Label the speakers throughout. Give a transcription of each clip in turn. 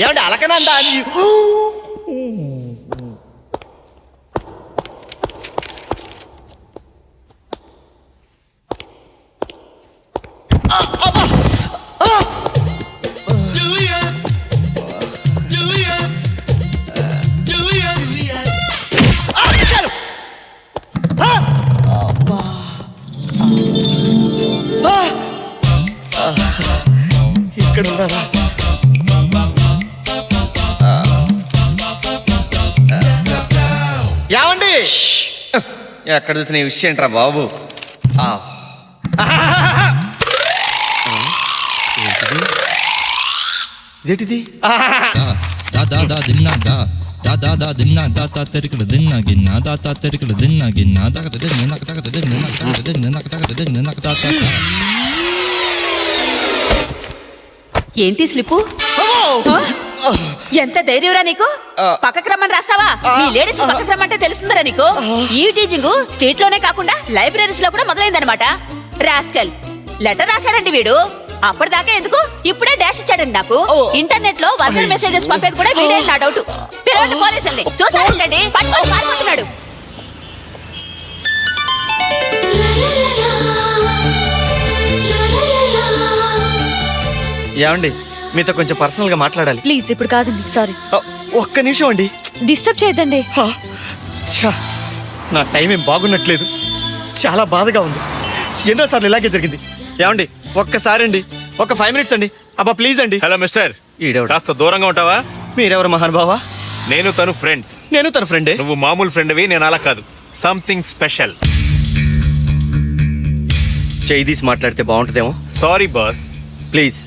Speaker 1: ఏమంటే అలకనందా అని ఇక్కడ ఉన్నారా? ఏమండి ఎక్కడ చూసిన ఈ విషయం ఏంట్రా బాబు? ఇదేంటిది?
Speaker 2: ఏంటి స్లిప్పు? ఎంత ధైర్యంరా నీకు? పక్కకు రమ్మని రాస్తావా? మీ లేడీస్ పక్కకు రమ్మంటే తెలుస్తుందరా నీకు? ఈ టీచింగ్ స్టేట్ లోనే కాకుండా లైబ్రరీస్ లో కూడా మొదలైందనమాట. రాస్కల్ లెటర్ రాశాడండి వీడు. అప్పటిదాకా ఎందుకు, ఇప్పుడే డాష్ ఇచ్చాడండి నాకు. ఇంటర్నెట్ లో వర్గర్ మెసేజెస్ పంపేది కూడా వీడే నా డౌట్. పిల్లలు పోలీసుల్ని చూస్తాడండి, పట్టుకొని పారిపోతున్నాడు.
Speaker 1: ఏమండి మీతో కొంచెం పర్సనల్ గా మాట్లాడాలి.
Speaker 3: ప్లీజ్ ఇప్పుడు కాదండి, సారీ.
Speaker 1: ఒక్క నిమిషం అండి.
Speaker 3: డిస్టర్బ్ చేయొద్దండి.
Speaker 1: నా టైం ఏం బాగున్నట్లేదు, చాలా బాధగా ఉంది. ఎన్నోసార్లు ఇలాగే జరిగింది. ఏమండి ఒక్కసారి అండి, ఒక 5 minutes అండి. అబ్బా ప్లీజ్ అండి.
Speaker 4: హలో మిస్టర్,
Speaker 1: ఈడెవడు?
Speaker 4: కాస్త దూరంగా ఉంటావా?
Speaker 1: మీరెవరు మహానుభావా?
Speaker 4: నేను తను ఫ్రెండ్స్.
Speaker 1: నేను తన ఫ్రెండే.
Speaker 4: నువ్వు మామూలు ఫ్రెండ్వి, నేను అలా కాదు, సంథింగ్ స్పెషల్.
Speaker 1: చేయి తీసి మాట్లాడితే బాగుంటుందేమో.
Speaker 4: Sorry boss.
Speaker 1: ప్లీజ్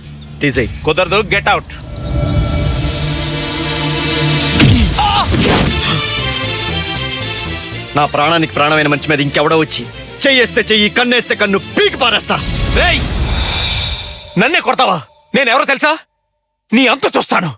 Speaker 1: తీసేయి.
Speaker 4: కుదరదు, గెట్ అవుట్.
Speaker 1: నా ప్రాణానికి ప్రాణమైన మంచి మీద ఇంకెవడో వచ్చి చెయ్యేస్తే చెయ్యి, కన్నేస్తే కన్ను పీకి పారేస్తా.
Speaker 4: రేయ్, నన్నే కొడతావా? నేనెవరో తెలుసా? నీ అంత చూస్తాను.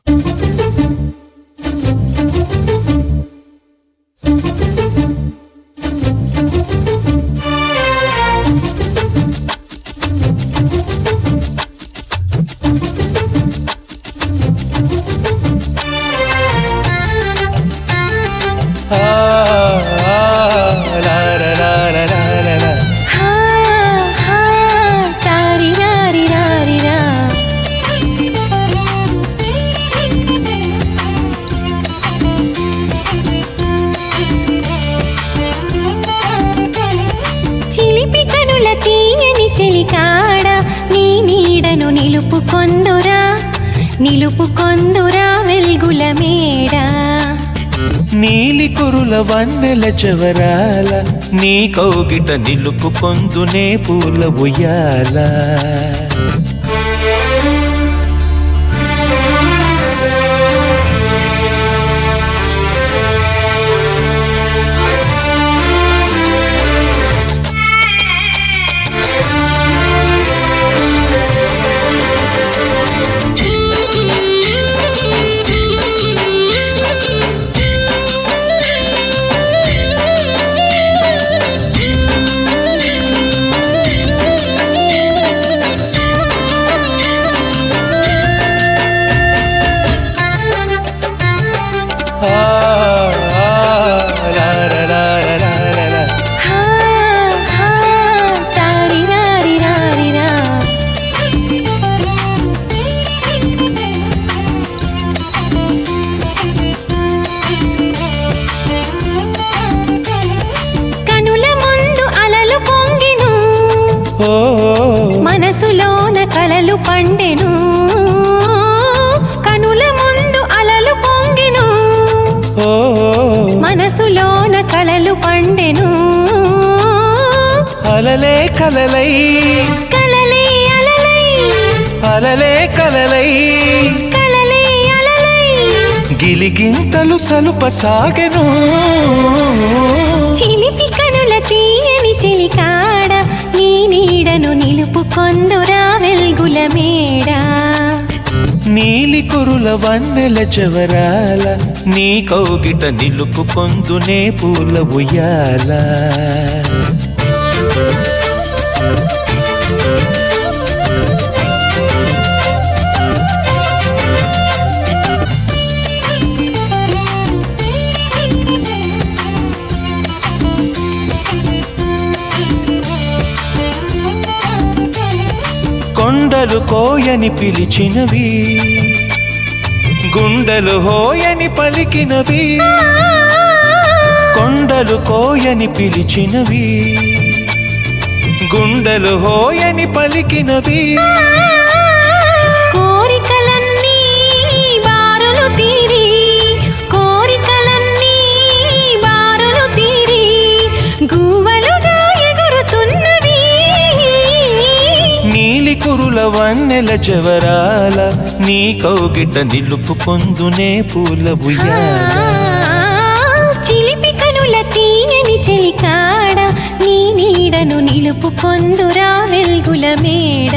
Speaker 5: చెలికాడ నీ నీడను నిలుపుకొందురా, నిలుపుకొందురా వెల్గుల మేడ.
Speaker 6: నీలి కురుల వన్నెల చెవరాల నీ కౌగిట నిలుపుకొందునే పూల ఉయ్యాల.
Speaker 5: మనసులోన కలలు పండెను, కనుల ముందు అలలు పొంగెను. మనసులోన కలలు పండెను,
Speaker 6: అలలే కలలై
Speaker 5: కలలే అలలై,
Speaker 6: అలలే కలలై
Speaker 5: కలలే అలలై.
Speaker 6: గిలిగింతలు సలుప సాగెను.
Speaker 5: చిలిపి కనుల తీయని చెలికాడ నీ నీడను నిలుపుకొందురా వెల్గుల మేడ.
Speaker 6: నీలి కురుల వన్నెల చెవరాల నీ కౌగిట నిలుపుకొందునే పూల ఉయ్యాల. కొండలు కోయని పిలిచినవి, గుండెలు హోయని పలికినవి. కొండలు కోయని పిలిచినవి, గుండెలు హోయని పలికినవి.
Speaker 5: కోరికలన్నీ బారులు తీరి, కోరికలన్నీ బారులు తీరి, గువ్వలుగా ఎగురుతున్నవి.
Speaker 6: నీలి కురుల వన్నెల జవరాల, నీ కౌగిట నిలుపుకొందునే పూల ఉయ్యాల.
Speaker 5: చిలిపి కనుల తీయని చెలికాడ, నీ నీడను నిలుపుకొందురా వెల్గుల మేడ.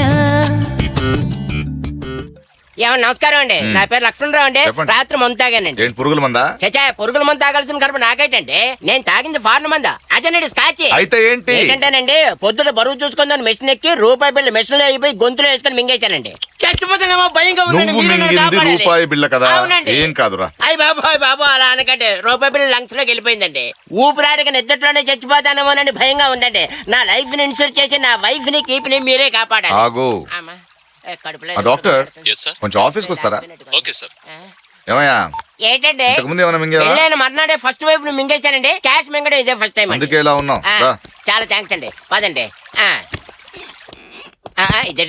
Speaker 7: ఏమన్నా నమస్కారం అండి, నా పేరు లక్ష్మణరావు అండి.
Speaker 8: చెప్పండి.
Speaker 7: రాత్రి మందు తాగానండి.
Speaker 8: ఏంటి పురుగుల మందా?
Speaker 7: చచ్చా, పురుగుల మందు తాగాల్సిన కడుపు నాకైటండి. నేను తాగింది ఫారెన్ మందా, అదేనండి స్కాచ్.
Speaker 8: అయితే ఏంటి?
Speaker 7: ఏంటంటేనండి, పొద్దున బరువు చూసుకుందని మెషిన్ ఎక్కి రూపాయి బిళ్ళ మెషిన్ లో అయిపోయి గొంతులో వేసుకొని మింగేశానండి. చచ్చిపోతానేమో భయంగా ఉందండి.
Speaker 8: నువ్వు
Speaker 7: మీరు నన్ను
Speaker 8: మింగింది
Speaker 7: కాపాడాలి.
Speaker 8: రూపాయి బిళ్ళ కదా?
Speaker 7: అవునండి.
Speaker 8: ఏం కాదురా.
Speaker 7: అయ్యి బాబు అలా అనకంటే రూపాయి బిళ్ళ లంగ్స్ లోకి వెళ్ళిపోయిందండి. ఊపిరాడికి నిద్రలోనే చచ్చిపోతానేమోనని భయంగా ఉందండి. నా లైఫ్ ని ఇన్సూర్ చేసి నా వైఫ్ ని కీప్ ని మీరే కాపాడాలి.
Speaker 8: ఆగు.
Speaker 7: అమ్మా, కడుపులో
Speaker 8: ఆ డాక్టర్
Speaker 9: Yes, sir.
Speaker 8: కొంచెం ఆఫీస్కి వస్తారా?
Speaker 9: Okay sir.
Speaker 8: ఏమయ్యా,
Speaker 7: ఏంటంటే
Speaker 8: ఇంతకు ముందు ఏమైనా మింగేవా?
Speaker 7: పెళ్ళైన మర్నాడే ఫస్ట్ వైఫ్ ను మింగేశానండి. క్యాష్ మింగడం ఇదే ఫస్ట్ టైం.
Speaker 8: అందుకే ఇలా ఉన్నావు. రా.
Speaker 7: చాలా థ్యాంక్స్ అండి. పదండి.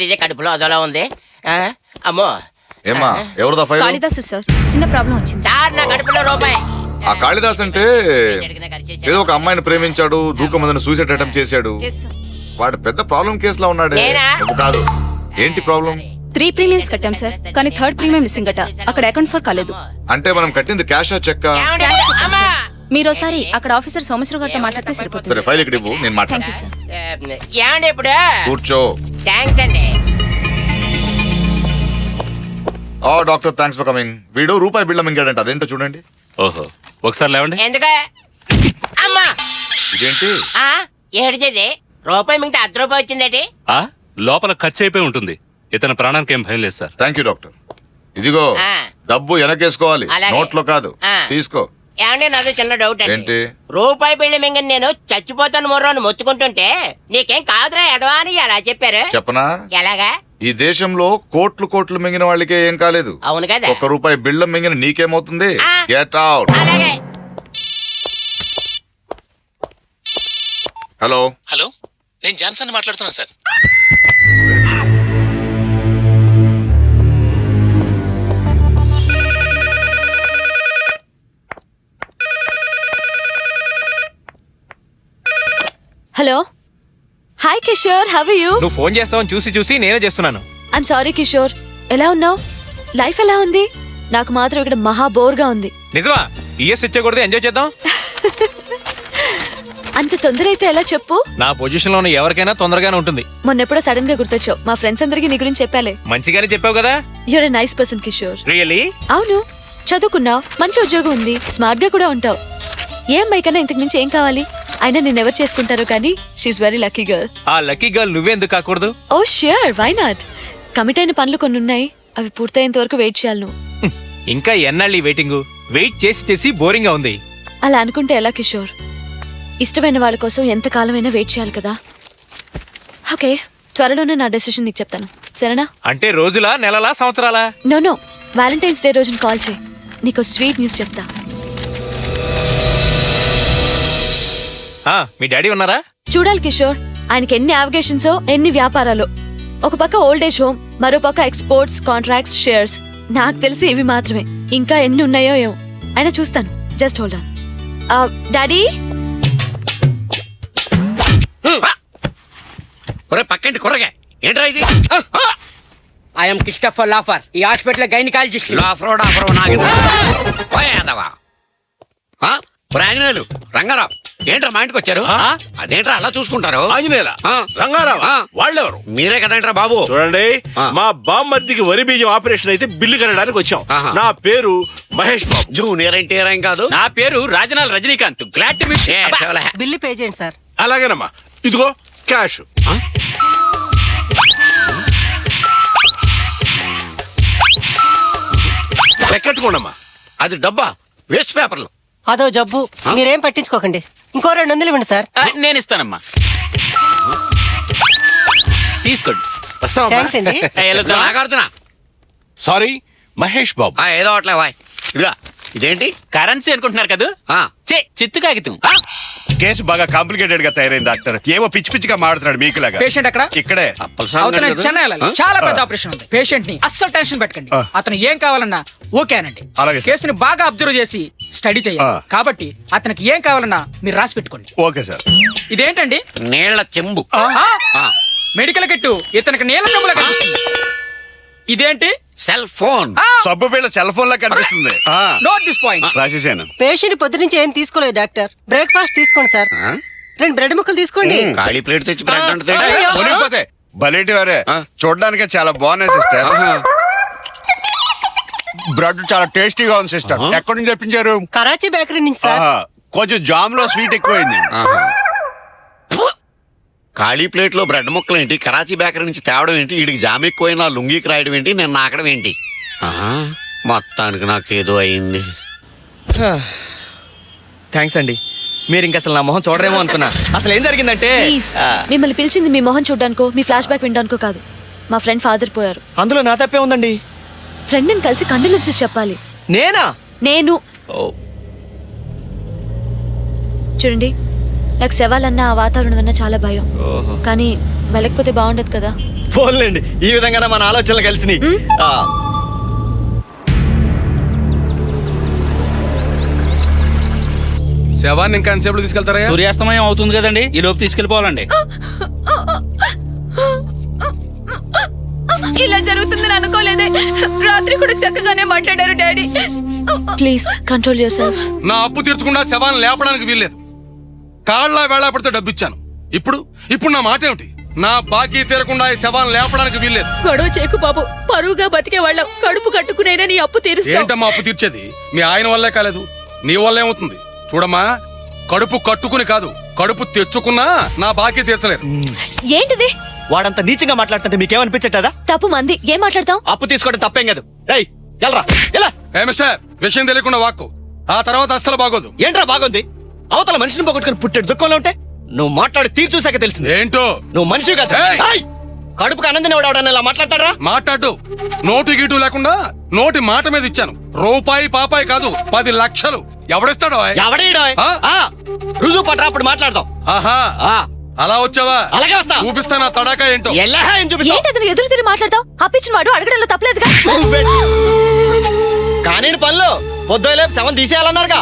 Speaker 7: ఇదే కడుపులో అదోలా ఉంది. అమ్మో
Speaker 8: ఏమ్మా, ఎవరిదా ఫైల్?
Speaker 3: కాళిదాసు సార్, చిన్న ప్రాబ్లం వచ్చింది.
Speaker 7: సార్, నా కడుపులో రూపాయి.
Speaker 8: ఆ కాళిదాస్ అంటే ఏదో ఒక అమ్మాయిని ప్రేమించాడు, దూకమందని సూసైడ్ అటెంప్ట్ చేశాడు.
Speaker 3: Yes sir.
Speaker 8: వాడు పెద్ద ప్రాబ్లం కేసులో ఉన్నాడే.
Speaker 7: నేనా?
Speaker 8: నువ్వు కాదు. ఏంటి ప్రాబ్లం?
Speaker 3: 3 ప్రీమియమ్స్ కట్టాం సార్, కానీ 3rd ప్రీమియం మిస్సింగ్ అట. అక్కడ అకౌంట్ ఫర్ కాలేదు.
Speaker 8: అంటే మనం కట్టింది క్యాషా చెక్?
Speaker 7: ఏమండి? అమ్మా!
Speaker 3: మీరు ఒకసారి అక్కడ ఆఫీసర్ సోమేశ్వర గారితో మాట్లాడితే
Speaker 8: సరే,
Speaker 3: సరిపోతుంది.
Speaker 8: ఫైల్ ఇక్కడ ఇవ్వు, నేను
Speaker 3: థ్యాంక్ యూ
Speaker 8: మాట్లాడతాను.
Speaker 3: సార్.
Speaker 7: ఏమండి ఇప్పుడు?
Speaker 8: కూర్చో.
Speaker 7: థ్యాంక్స్ అండి.
Speaker 8: Doctor, thanks for coming. వీడు రూపాయి బిళ్ళ మింగాడంట, అదేంటో చూడండి.
Speaker 9: ఓహో, ఒకసారి లేవండి.
Speaker 7: ఎందుకు? అమ్మా!
Speaker 8: ఇదేంటి?
Speaker 7: ఏడిచేది రూపాయి మిగతా 10 రూపాయి వచ్చిందేటి?
Speaker 9: ఆ లోపల ఖర్చు అయిపోయి ఉంటుంది. ఇతని ప్రాణానికి ఏం భయం లేదు సార్.
Speaker 8: Thank you doctor. ఇదిగో
Speaker 7: ఆ.
Speaker 8: డబ్బు వెనకేసుకోవాలి,
Speaker 7: అలాగే.
Speaker 8: నోట్లో కాదు.
Speaker 7: ఆ.
Speaker 8: తీసుకో.
Speaker 7: ఏమండి, నాది చిన్న డౌట్ అండి.
Speaker 8: ఏంటి?
Speaker 7: రూపాయి బిళ్ళ మింగని నేను చచ్చిపోతాను మొర్రో అని మొత్తుకుంటుంటే నీకేం కాదురా ఎదవా అని అలా చెప్పారు.
Speaker 8: చెప్పనా?
Speaker 7: ఎలాగా?
Speaker 8: ఈ దేశంలో కోట్లు మింగిన వాళ్ళకే ఏం కాలేదు.
Speaker 7: అవును కదా.
Speaker 8: 1 రూపాయి బిళ్ళ మింగిన నీకేమవుతుంది?
Speaker 7: ఆ.
Speaker 8: Get out.
Speaker 7: అలాగే.
Speaker 8: హలో.
Speaker 9: హలో, నేను జాన్సన్ మాట్లాడుతున్నాను sir.
Speaker 3: Hello, hi Kishore, how are you?
Speaker 4: నువ్వు ఫోన్ చేస్తావని చూసి నేనే చేస్తున్నాను.
Speaker 3: ఐమ్ సారీ కిషోర్, ఎలా ఉన్నావు? లైఫ్ ఎలా ఉంది? నాకు మాత్రం ఇక్కడ మహా బోర్గా ఉంది.
Speaker 4: నిజమా? ఈఎస్ ఇచ్చకూడదు, ఎంజాయ్ చేద్దాం.
Speaker 3: అంత తొందర అయితే ఎలా చెప్పు?
Speaker 4: నా పొజిషన్ లో ఉన్న ఎవరికైనా తొందరగానే ఉంటుంది.
Speaker 3: మొన్నెప్పుడో సడన్ గా గుర్తొచ్చావు. మా ఫ్రెండ్స్ అందరికీ నీ గురించి చెప్పాలే.
Speaker 4: మంచిగానే చెప్పావు కదా.
Speaker 3: You're a nice person Kishore.
Speaker 4: Really?
Speaker 3: అవును, చదువుకున్నావు, మంచి ఉద్యోగం ఉంది, స్మార్ట్ గా కూడా ఉంటావు. ఏ అమ్మాయి కన్నా ఇంతకు మించి ఏం కావాలి? అయినా నేను ఎవరు చేసుకుంటారో కానీ షీఈస్ వెరీ లక్కీ గర్ల్.
Speaker 4: ఆ లక్కీ గర్ల్ నువ్వెందుకు కాకూడదు?
Speaker 3: ఓ ష్యూర్, వై నాట్? కమిట్ అయిన పనులు కొన్ని ఉన్నాయి, అవి పూర్తయ్యేంత వరకు వెయిట్ చేయాలి నువ్వు.
Speaker 4: ఇంకా ఎన్నాళ్ళు ఈ వెయిటింగ్? వెయిట్ చేసి బోరింగ్ గా ఉంది.
Speaker 3: అలా అనుకుంటే ఎలా కిషోర్? ఇష్టమైన వాళ్ళ కోసం ఎంత కాలమైనా వెయిట్ చేయాలి కదా. ఓకే, త్వరలోనే నా డెసిషన్ నీకు చెప్తాను, సరేనా?
Speaker 4: అంటే రోజులా, నెలలా, సంవత్సరాలా?
Speaker 3: నో, వ్యాలంటైన్స్ డే రోజున కాల్ చేయి, నీకు స్వీట్ న్యూస్ చెప్తా.
Speaker 4: మీ డాడీ ఉన్నారా?
Speaker 3: చూడాలి కిషోర్, ఆయనకి ఎన్ని అవిగేషన్సో, ఎన్ని వ్యాపారాలు. ఒక పక్క ఓల్డ్ ఏజ్ హోమ్, మరో పక్క ఎక్స్పోర్ట్స్, కాంట్రాక్ట్స్, షేర్స్. నాకు తెలిసి ఇవి మాత్రమే, ఇంకా ఎన్ని ఉన్నాయో ఏమో. అయినా చూస్తాను, జస్ట్ హోల్డ్ ఆన్. డాడీ,
Speaker 10: పక్కంటి కొరగా ఏంట్రా ఇది?
Speaker 7: ఐఎమ్ క్రిస్టఫర్ లాఫర్, ఈ హాస్పిటల్ గైనకాలజిస్ట్.
Speaker 10: లాఫ్రోడ్ ఆఫ్రో నాగేంద్ర పోయేదవా? ప్రాంజనేయులు, రంగారావు ఏంట్రా మా ఇంటికి వచ్చారు? అదేంట్రా అలా చూసుకుంటారు?
Speaker 11: ఆంజనేయుల,
Speaker 10: ఆ.
Speaker 11: రంగారావు, వాళ్ళెవరు?
Speaker 10: మీరే కదేంట్రా బాబు?
Speaker 11: చూడండి,
Speaker 10: ఆ.
Speaker 11: మా బామ్మర్దికి వరి బీజం ఆపరేషన్ అయితే బిల్లు కట్టడానికి వచ్చాం.
Speaker 10: ఆహా.
Speaker 11: నా పేరు మహేష్ బాబు.
Speaker 10: జూనియర్ ఎన్టీఆర్ ఏం కాదు.
Speaker 9: నా పేరు Rajanal Rajinikanth. Glad to meet.
Speaker 7: Bill pay చేయండి సార్.
Speaker 11: అలాగేనమ్మా, ఇదిగో క్యాష్. లెక్కెట్టుకోండమ్మా.
Speaker 10: అది డబ్బా, వేస్ట్ పేపర్లు.
Speaker 7: అదో జబ్బు, మీరేం పట్టించుకోకండి. ఇంకో 200 ఇవ్వండి సార్.
Speaker 9: నేను ఇస్తానమ్మా, తీసుకోండి.
Speaker 10: నాగాడుతున్నా
Speaker 4: సారీ మహేష్ బాబు.
Speaker 10: ఏదో అట్లే వాయ్ ఇదిగా ఇదేంటి
Speaker 11: కరెన్సీ అనుకుంటున్నారు కదా
Speaker 10: ఆ,
Speaker 11: చిత్తు కాగితం.
Speaker 12: కేసు బాగా కాంప్లికేటెడ్ గా తయారైంది డాక్టర్. ఏవో పిచ్చి పిచ్చిగా మాడుతున్నాడు మీకులాగా.
Speaker 13: పేషెంట్ అక్కడ
Speaker 12: ఇక్కడే
Speaker 10: అప్పల స్వామి గారు కదా?
Speaker 13: చెన్నై వెళ్ళాలి. చాలా పెద్ద ఆపరేషన్ ఉంది. పేషెంట్ ని అస్సలు టెన్షన్ పెట్టకండి. అతను ఏం కావాలన్నా ఓకేనండి.
Speaker 12: అలాగే.
Speaker 13: కేసుని బాగా అబ్జర్వ్ చేసి స్టడీ చేయాలి. కాబట్టి అతనికి ఏం కావాలన్నా మీరు రాసి పెట్టుకోండి.
Speaker 12: Okay sir.
Speaker 13: ఇదేంటండి?
Speaker 10: నీళ్ల చెంబు.
Speaker 13: మెడికల్ కిట్టు ఇతనికి నీళ్ళ చెంబులా కనిపిస్తుంది. ఇదేంటి?
Speaker 10: Cell phone.
Speaker 12: సబ్బు బిళ్ళ సెల్ ఫోన్ లా కనిపిస్తుంది.
Speaker 13: Note this point.
Speaker 12: రాసేసాను.
Speaker 14: పేషెంట్ పొద్దు నుంచి ఏం తీసుకోలేదు డాక్టర్. బ్రేక్ఫాస్ట్ తీసుకోండి సార్. 2 బ్రెడ్ ముక్కలు తీసుకోండి.
Speaker 10: ఖాళీ ప్లేట్ తెచ్చి బ్రెడ్ అంటే
Speaker 12: మునిగిపోతే బలేటి వారే చూడడానికి చాలా బాగున్నాయి సిస్టర్. బ్రెడ్ చాలా టేస్టీగా ఉంది సిస్టర్. ఎక్కడి నుంచి తెప్పించారు?
Speaker 14: కరాచీ బేకరీ నుంచి సార్.
Speaker 12: కొంచెం జామ్ లో స్వీట్ ఎక్కువైంది.
Speaker 10: ఖాళీ ప్లేట్ లో బ్రెడ్ ముక్కలు ఏంటి? కరాచీ బేకరీ నుంచి తేవడం ఏంటి? వీడికి జామ్ ఎక్కువైనా లుంగికి రాయడం ఏంటి? నేను నాకడం ఏంటి? మొత్తానికి నాకేదో అయింది.
Speaker 1: థ్యాంక్స్ అండి. మీరు ఇంక అసలు నా మొహం చూడరేమో అనుకున్నా. అసలు ఏం జరిగిందంటే
Speaker 3: ప్లీజ్ మిమ్మల్ని పిలిచింది మీ మొహం చూడడానికో మీ ఫ్లాష్ బ్యాక్ వినడానికో కాదు. మా ఫ్రెండ్ ఫాదర్ పోయారు.
Speaker 1: అందులో నా తప్పే ఉందండి.
Speaker 3: ఫ్రెండ్ని కలిసి కండోలెన్సెస్ చెప్పాలి.
Speaker 1: నేనా?
Speaker 3: నేను చూడండి, నాకు శవాలన్నా ఆ వాతావరణం అన్నా చాలా భయం. కానీ వెళ్ళకపోతే బాగుండదు కదా.
Speaker 1: పోన్లేండి, ఈ విధంగా మన ఆలోచనలు కలిసినాయి.
Speaker 11: శవాన్ని ఇంకా ఎంతసేపు తీసుకెళ్తారా?
Speaker 13: సూర్యాస్తమయం అవుతుంది కదండి, ఈ లోపు తీసుకెళ్లిపోవాలండి.
Speaker 3: ఇలా జరుగుతుందని అనుకోలేదే. రాత్రి కూడా చక్కగానే మాట్లాడారు daddy. Please control your self.
Speaker 11: నా అప్పు తీర్చకుండా శవాన్ని లేపడానికి వీల్లేదు. కాళ్ళ వేళ పడితే డబ్బు ఇచ్చాను. ఇప్పుడు నా మాట ఏమిటి? నా బాకీ తీరకుండా ఈ శవాన్ని లేపడానికి వీల్లేదు.
Speaker 2: గొడవ చేకు బాబు, పరువుగా బతికే వాళ్ళం. కడుపు కట్టుకునేనా నీ అప్పు తీరుస్తా.
Speaker 11: ఏంటమ్మా అప్పు తీర్చేది? మీ ఆయన వల్లే కాలేదు, నీ వల్ల ఏమవుతుంది? చూడమ్మా, కడుపు కట్టుకుని కాదు, కడుపు తెచ్చుకున్నా నా బాకీ తీర్చలేరు.
Speaker 3: ఏంటిది?
Speaker 1: వాడంత నీచంగా మాట్లాడుతుంటే మీకేమనిపించట్లేదా?
Speaker 3: తప్పు మంది. ఏం మాట్లాడతాం?
Speaker 1: అప్పు తీసుకోవడం తప్పేం కాదు. రేయ్ ఎల్రా ఎలా?
Speaker 11: ఏ మిస్టర్, విషయం తెలియకుండా వాక్కు, ఆ తర్వాత అస్సలు బాగోదు.
Speaker 1: ఏంట్రా బాగుంది? అవతల మనిషిని పోగొట్టుకుని పుట్టాడు దుఃఖంలో ఉంటే నువ్వు మాట్లాడి తీరు చూసాక తెలిసింది.
Speaker 11: ఏంటో
Speaker 1: నువ్వు మనిషి కాదు. ఏయ్! కడుపుకు ఆనందం ఎవడని ఇలా మాట్లాడతారా?
Speaker 11: మాట్లాడు. నోటు గీటు లేకుండా నోటి మాట మీద ఇచ్చాను. రూపాయి పాపాయి కాదు, 10 లక్షలు. ఎవడిస్తాడో?
Speaker 1: ఎవడీడో? రుజువు పట్రా, అప్పుడు మాట్లాడదాం.
Speaker 11: ఆహా, అలా వచ్చావా?
Speaker 1: అలాగే వస్తా.
Speaker 11: చూపిస్తా నా తడాకా ఏంటో.
Speaker 3: ఏంటి అతను ఎదురు తిరిగి మాట్లాడతాం? అప్పించిన వాడు అడగడంలో తప్పలేదుగా.
Speaker 1: కానీ పనులు పొద్దులేపు శవం తీసేయాలన్నారుగా.